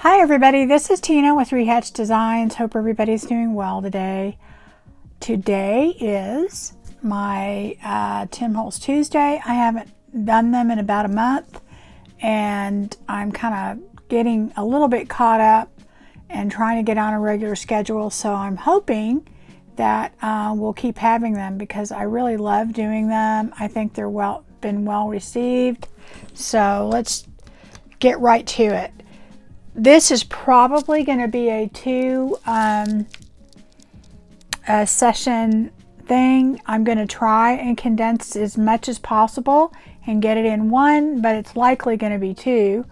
Hi everybody, this is Tina with Rehatch Designs. Hope everybody's doing well today. Today is my Tim Holtz Tuesday. I haven't done them in about a month and I'm kind of getting a little bit caught up and trying to get on a regular schedule. So I'm hoping that we'll keep having them because I really love doing them. I think they're been well received. So let's get right to it. This is probably going to be a session thing. I'm going to try and condense as much as possible and get it in one, but it's likely going to be two.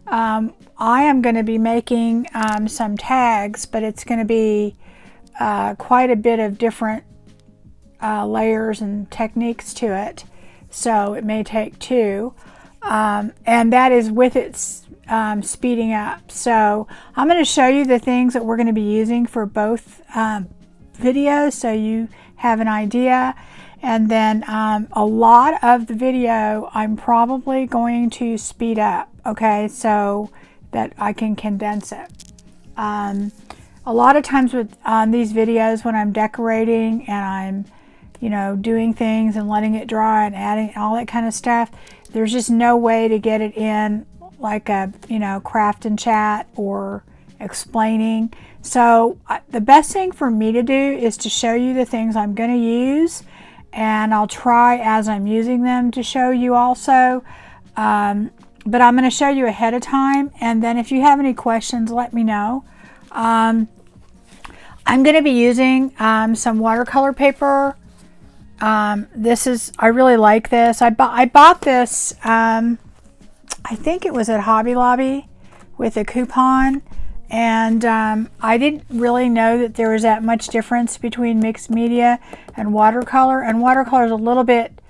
I am going to be making some tags, but it's going to be quite a bit of different layers and techniques to it. So it may take two. And that is with its speeding up. So I'm going to show you the things that we're going to be using for both videos so you have an idea. And then a lot of the video I'm probably going to speed up, okay, so that I can condense it. A lot of times with these videos when I'm decorating and I'm doing things and letting it dry and adding all that kind of stuff, there's just no way to get it in like a craft and chat or explaining. So the best thing for me to do is to show you the things I'm going to use, and I'll try as I'm using them to show you also, but I'm going to show you ahead of time, and then if you have any questions, let me know. I'm going to be using some watercolor paper. I really like this. I bought this, I think it was at Hobby Lobby with a coupon, and I didn't really know that there was that much difference between mixed media and watercolor is a little bit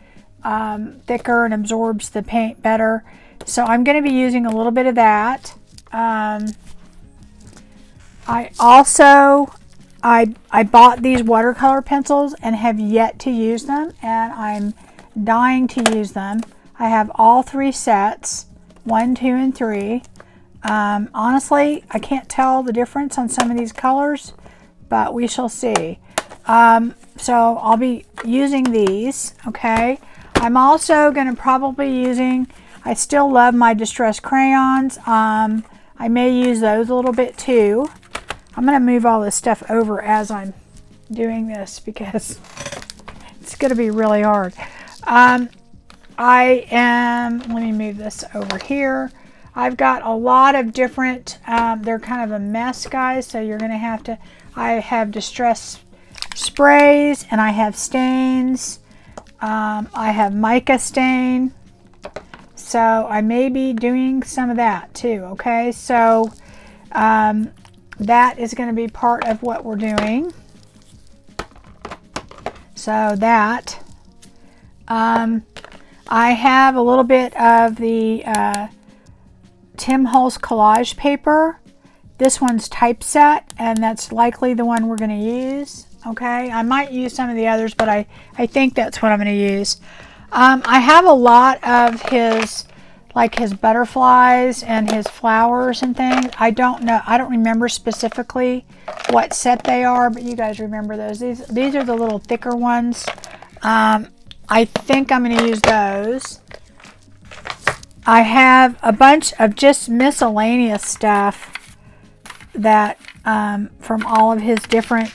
thicker and absorbs the paint better. So I'm going to be using a little bit of that. I bought these watercolor pencils and have yet to use them, and I'm dying to use them. I have all three sets, 1, 2, and 3. Honestly, I can't tell the difference on some of these colors, but we shall see. So I'll be using these, okay? I'm also going to probably I still love my distress crayons. I may use those a little bit too. I'm going to move all this stuff over as I'm doing this because it's going to be really hard. Let me move this over here. I've got a lot of different, they're kind of a mess, guys, so you're going to have to, I have distress sprays and I have stains. I have mica stain. So I may be doing some of that too, okay? So that is going to be part of what we're doing. So that. I have a little bit of the Tim Holtz collage paper. This one's typeset, and that's likely the one we're going to use. Okay, I might use some of the others, but I think that's what I'm going to use. I have a lot of his butterflies and his flowers and things. I don't remember specifically what set they are, but you guys remember those. These are the little thicker ones. I think I'm going to use those. I have a bunch of just miscellaneous stuff that from all of his different,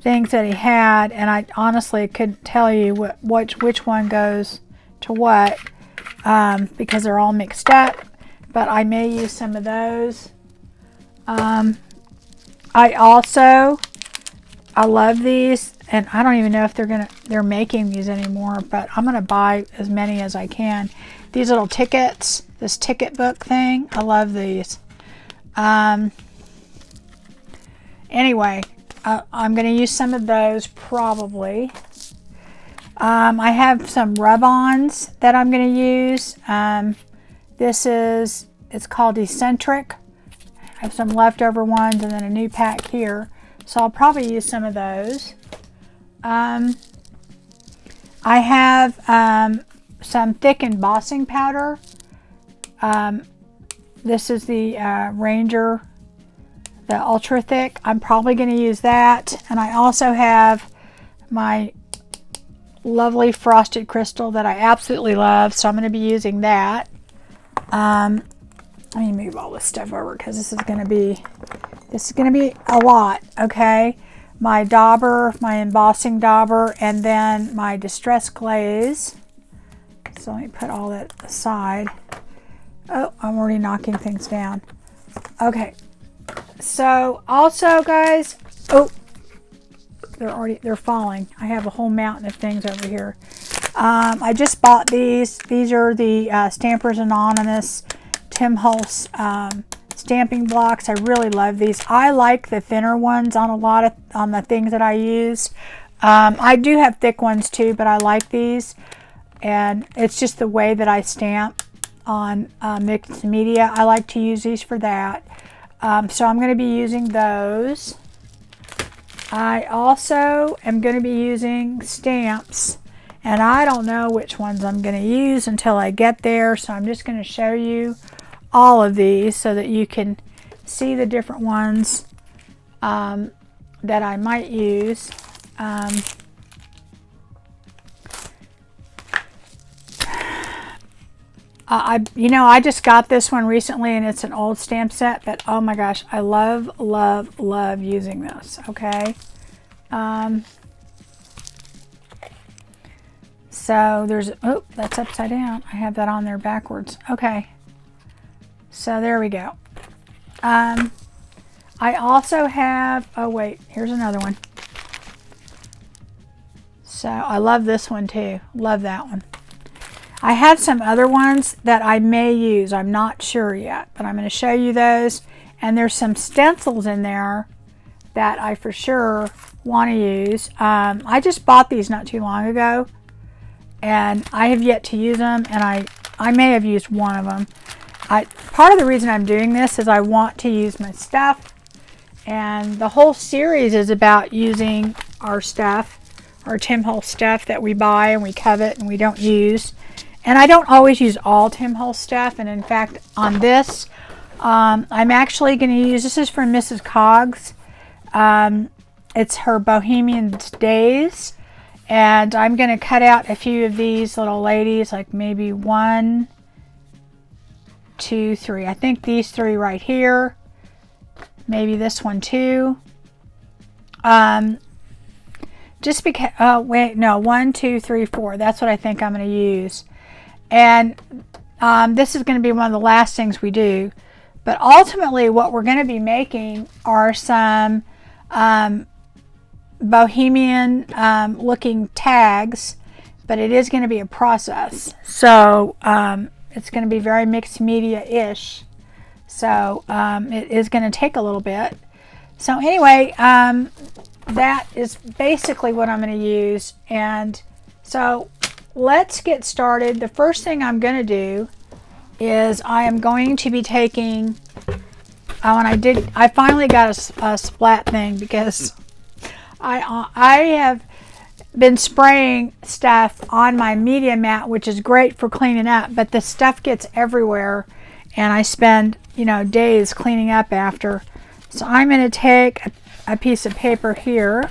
things that he had, and I honestly couldn't tell you which one goes to what because they're all mixed up, but I may use some of those. I love these, and I don't even know if they're making these anymore, but I'm gonna buy as many as I can. These little tickets, this ticket book thing, I love these. Anyway, I'm gonna use some of those probably. I have some rub-ons that I'm gonna use. It's called Eccentric. I have some leftover ones and then a new pack here. So I'll probably use some of those. I have some thick embossing powder. This is the Ranger, the Ultra Thick. I'm probably going to use that. And I also have my lovely frosted crystal that I absolutely love, so I'm going to be using that. Let me move all this stuff over because this is going to be a lot. Okay, my dauber, my embossing dauber, and then my distress glaze. So let me put all that aside. Oh, I'm already knocking things down. Okay, so also guys, oh, they're falling. I have a whole mountain of things over here. I just bought these. These are the Stampers Anonymous Tim Holtz stamping blocks. I really love these. I like the thinner ones on on the things that I use. I do have thick ones too, but I like these, and it's just the way that I stamp on mixed media. I like to use these for that. So I'm going to be using those. I also am going to be using stamps, and I don't know which ones I'm going to use until I get there, so I'm just going to show you all of these so that you can see the different ones that I might use. I just got this one recently, and it's an old stamp set, but oh my gosh, I love using this. Okay, so there's, oh, that's upside down. I have that on there backwards. Okay, so there we go. I also have, oh wait, here's another one. So I love this one too. Love that one. I have some other ones that I may use. I'm not sure yet, but I'm going to show you those. And there's some stencils in there that I for sure want to use. I just bought these not too long ago, and I have yet to use them, and I may have used one of them. Part of the reason I'm doing this is I want to use my stuff, and the whole series is about using our stuff, our Tim Holtz stuff that we buy and we covet and we don't use. And I don't always use all Tim Holtz stuff, and in fact on this I'm actually going to use, this is from Mrs. Coggs. It's her Bohemian Days, and I'm going to cut out a few of these little ladies, like maybe 1, 2, 3. I think these 3 right here, maybe this one too. Just because, oh wait, no, 1, 2, 3, 4. That's what I think I'm going to use. And this is going to be one of the last things we do. But ultimately what we're going to be making are some bohemian looking tags, but it is going to be a process. So it's going to be very mixed media-ish. So it is going to take a little bit. So anyway, that is basically what I'm going to use. And so let's get started. The first thing I'm going to do is I am going to be taking, I finally got a splat thing because I have been spraying stuff on my media mat, which is great for cleaning up, but the stuff gets everywhere and I spend, days cleaning up after. So I'm going to take a piece of paper here.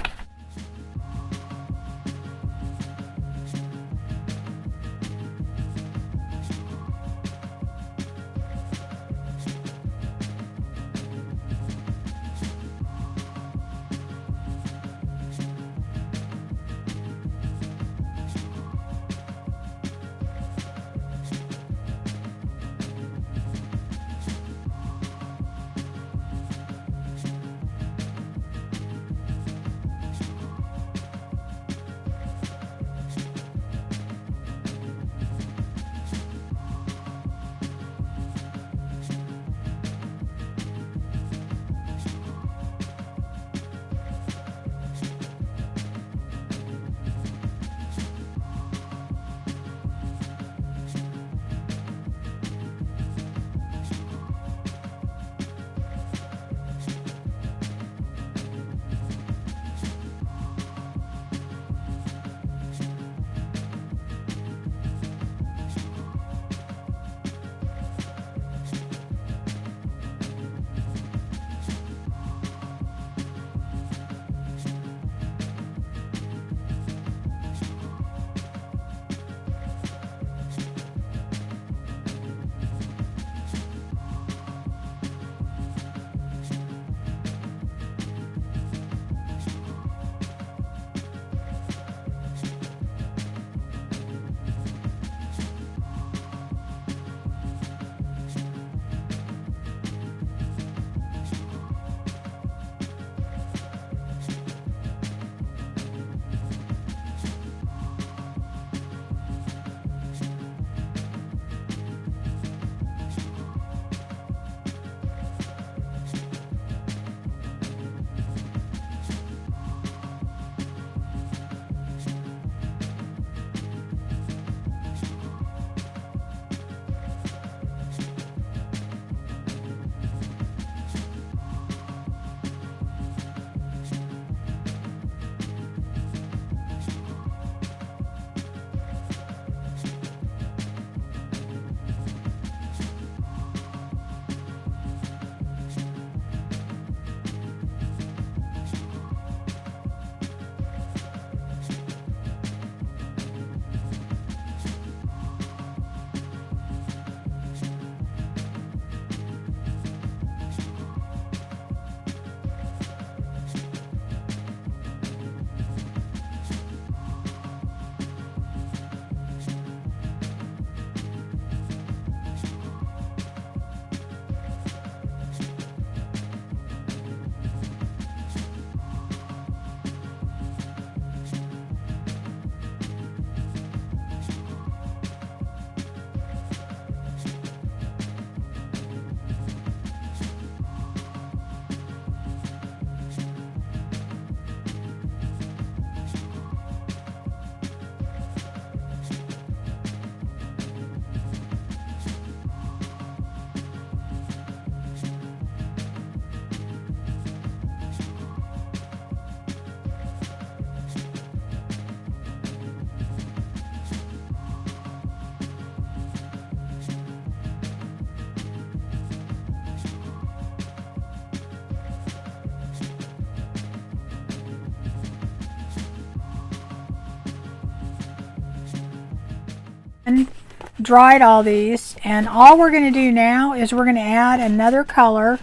Dried all these, and all we're going to do now is we're going to add another color.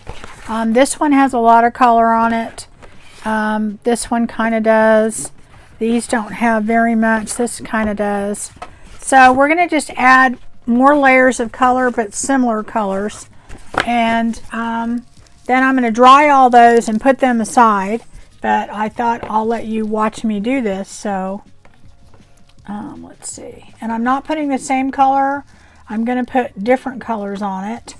This one has a lot of color on it. This one kind of does. These don't have very much. This kind of does. So we're going to just add more layers of color, but similar colors. And then I'm going to dry all those and put them aside. But I thought I'll let you watch me do this. So let's see. And I'm not putting the same color. I'm going to put different colors on it.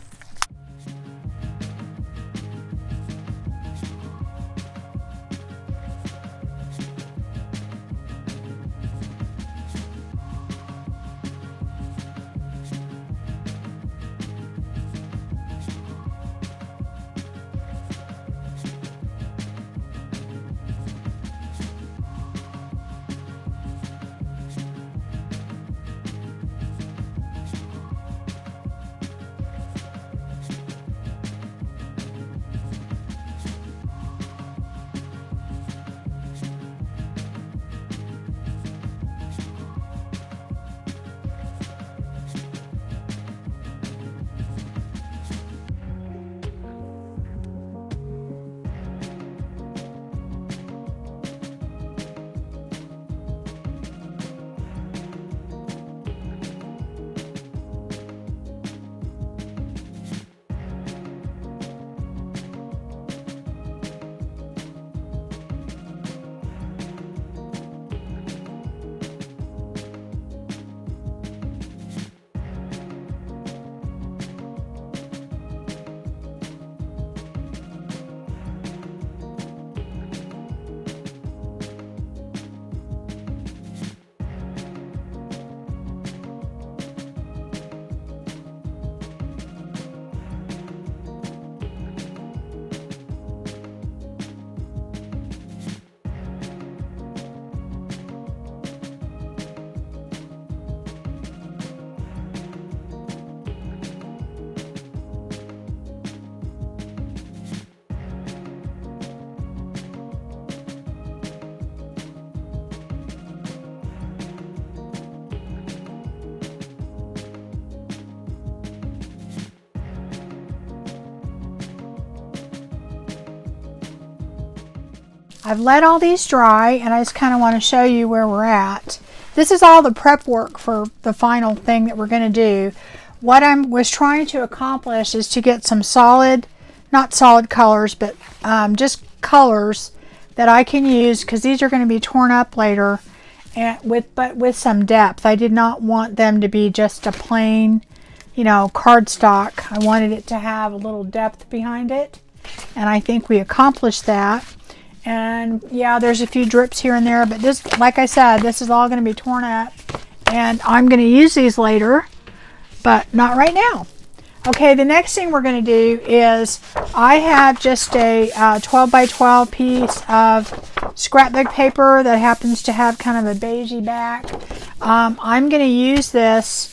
I've let all these dry, and I just kind of want to show you where we're at. This is all the prep work for the final thing that we're going to do. What I was trying to accomplish is to get some solid, not solid colors, but just colors that I can use, because these are going to be torn up later, and but with some depth. I did not want them to be just a plain, you know, cardstock. I wanted it to have a little depth behind it, and I think we accomplished that. And yeah, there's a few drips here and there, but this, like I said, this is all going to be torn up, and I'm going to use these later, but not right now. Okay, the next thing we're going to do is I have just a 12 by 12 piece of scrapbook paper that happens to have kind of a beigey back. I'm going to use this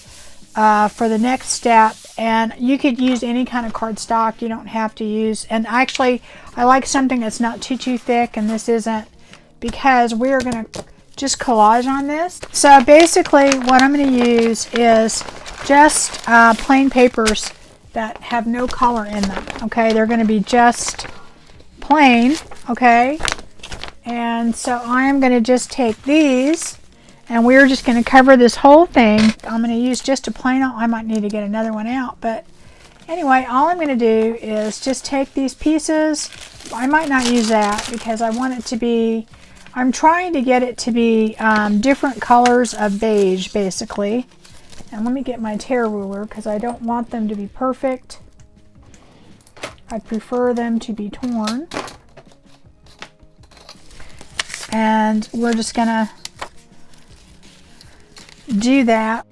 for the next step, and you could use any kind of cardstock. You don't have to use, and actually I like something that's not too thick, and this isn't, because we're going to just collage on this. So basically what I'm going to use is just plain papers that have no color in them. Okay, they're going to be just plain. Okay, and so I am going to just take these, and we're just going to cover this whole thing. I'm going to use just a plain, I might need to get another one out, but anyway, all I'm going to do is just take these pieces. I might not use that because I want it to be, I'm trying to get it to be different colors of beige, basically. And let me get my tear ruler, because I don't want them to be perfect. I prefer them to be torn. And we're just going to do that.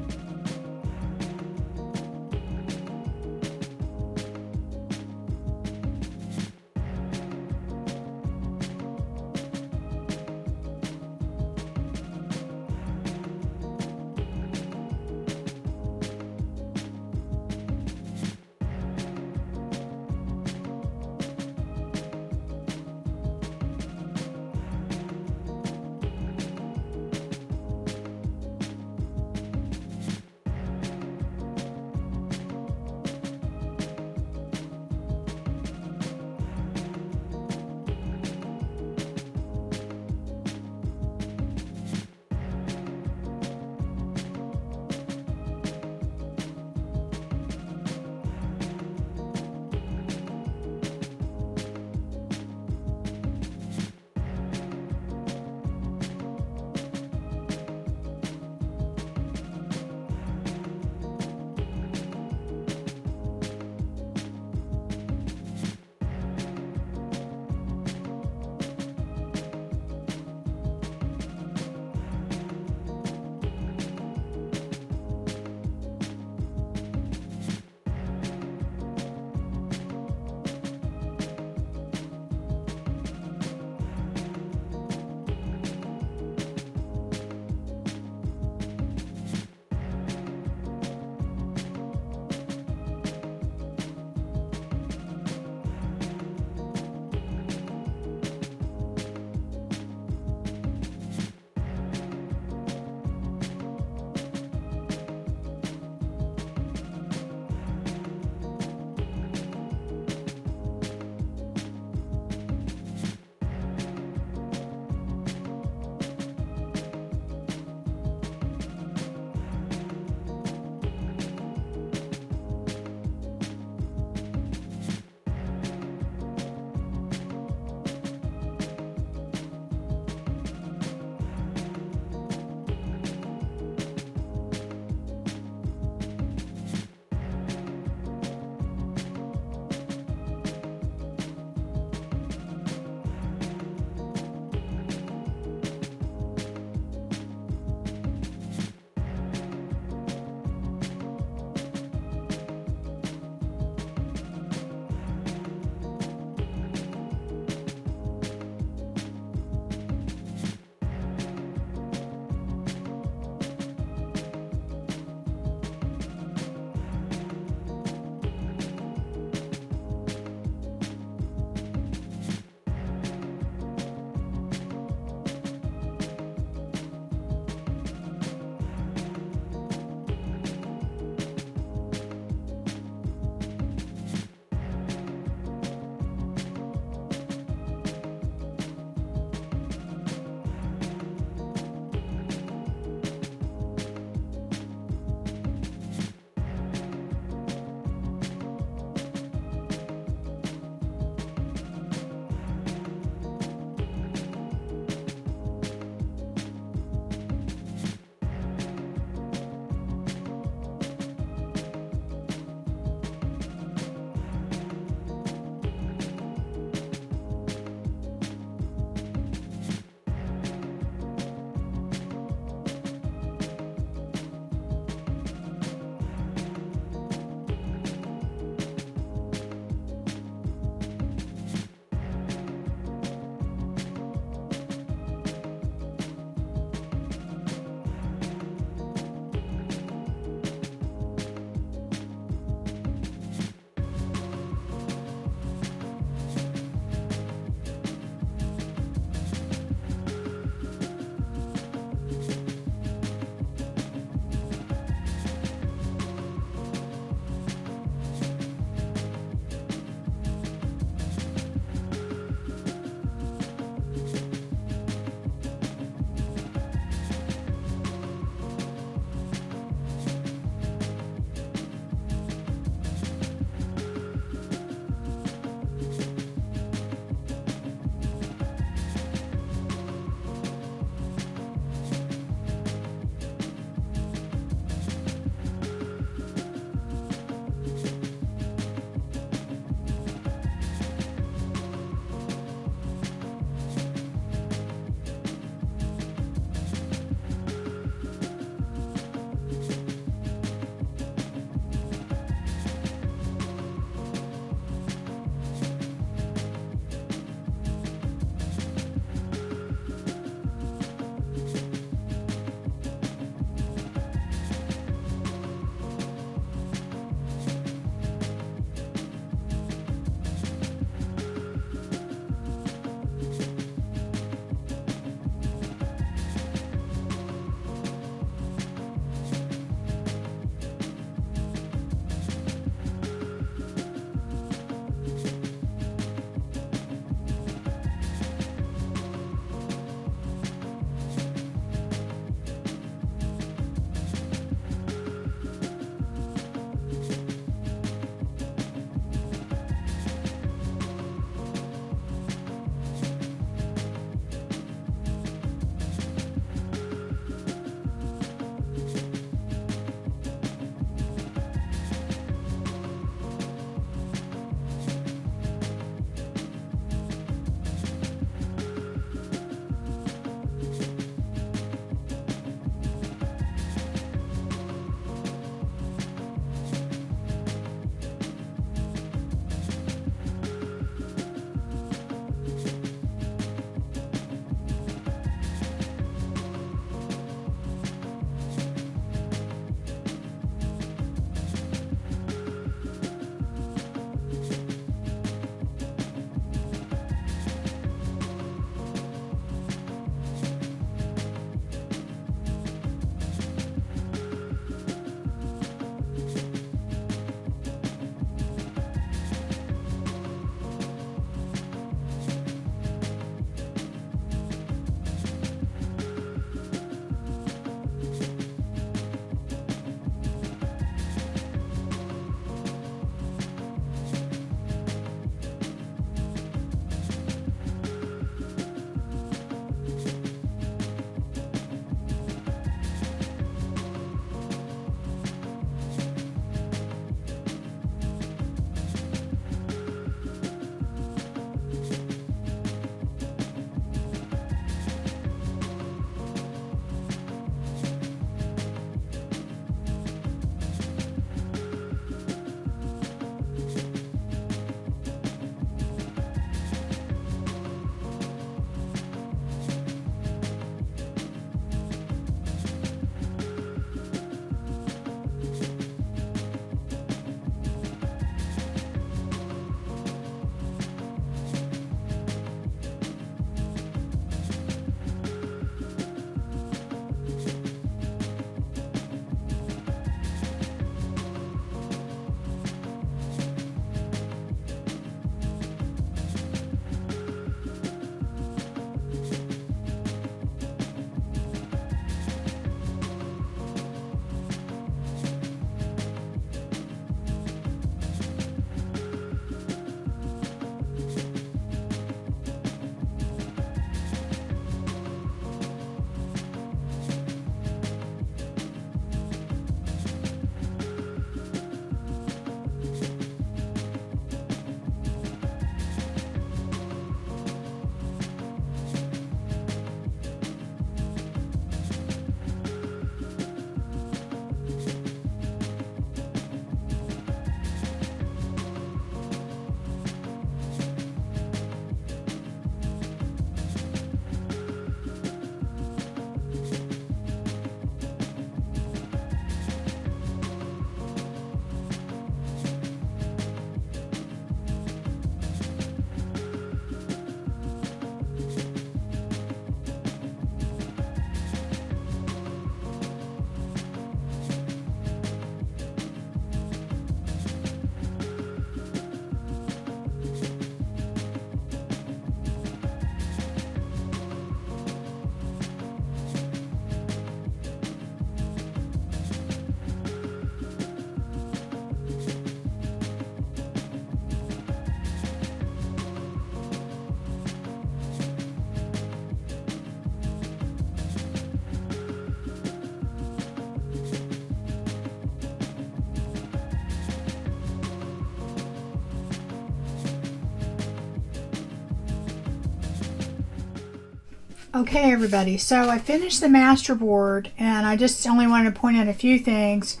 Okay, everybody, so I finished the masterboard, and I just only wanted to point out a few things.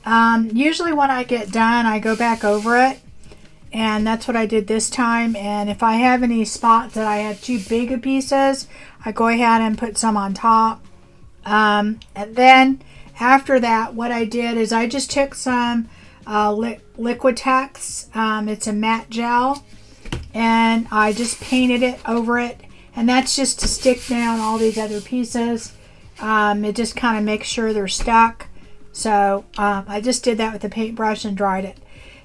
Usually when I get done, I go back over it, and that's what I did this time. And if I have any spots that I have too big of pieces, I go ahead and put some on top. And then after that, what I did is I just took some Liquitex. It's a matte gel, and I just painted it over it. And that's just to stick down all these other pieces. It just kind of makes sure they're stuck. So I just did that with the paintbrush and dried it.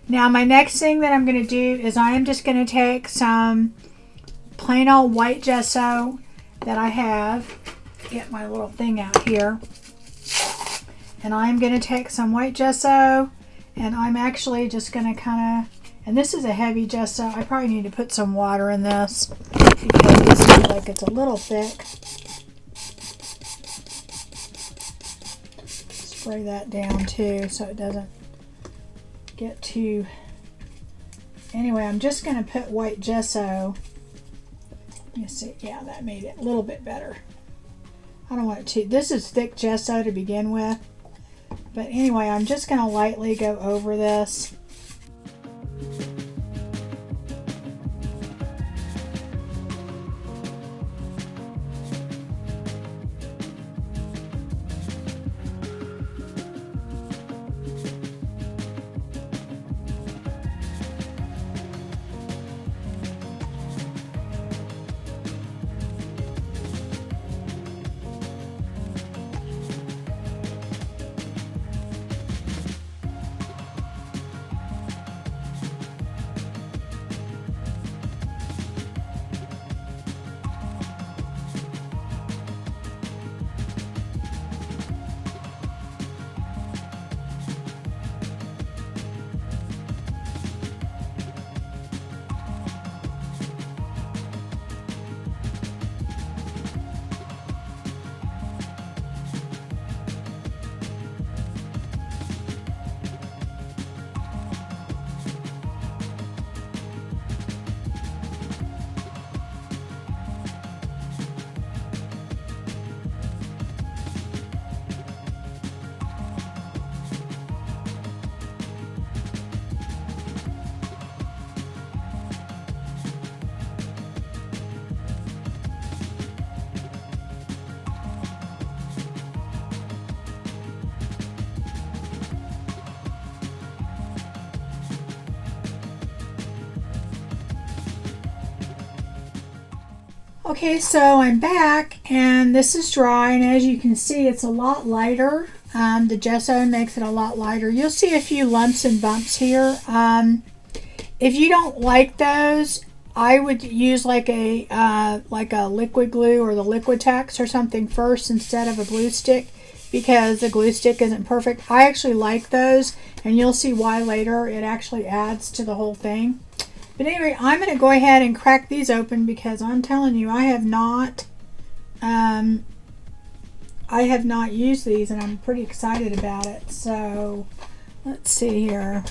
Now my next thing that I'm going to do is I am just going to take some plain old white gesso that I have. Get my little thing out here. And I'm going to take some white gesso, and I'm actually just going to kind of, and this is a heavy gesso. I probably need to put some water in this because it seems like it's a little thick. Spray that down too so it doesn't get too... Anyway, I'm just going to put white gesso. You see, yeah, that made it a little bit better. I don't want it to... This is thick gesso to begin with. But anyway, I'm just going to lightly go over this. Okay, so I'm back, and this is dry, and as you can see, it's a lot lighter. The gesso makes it a lot lighter. You'll see a few lumps and bumps here. If you don't like those, I would use like a liquid glue or the Liquitex or something first instead of a glue stick, because the glue stick isn't perfect. I actually like those, and you'll see why later. It actually adds to the whole thing. But anyway, I'm going to go ahead and crack these open because I'm telling you, I have not used these, and I'm pretty excited about it. So let's see here.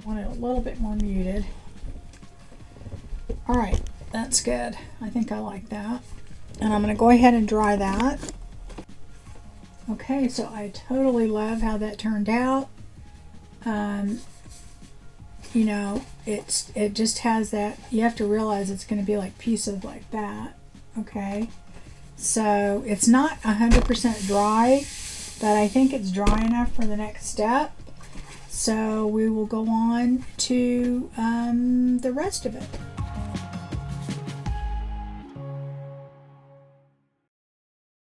want it a little bit more muted. All right, that's good. I think I like that. And I'm going to go ahead and dry that. Okay, so I totally love how that turned out. You know, it just has that, you have to realize it's going to be like pieces like that. Okay, so it's not 100% dry, but I think it's dry enough for the next step. So we will go on to the rest of it.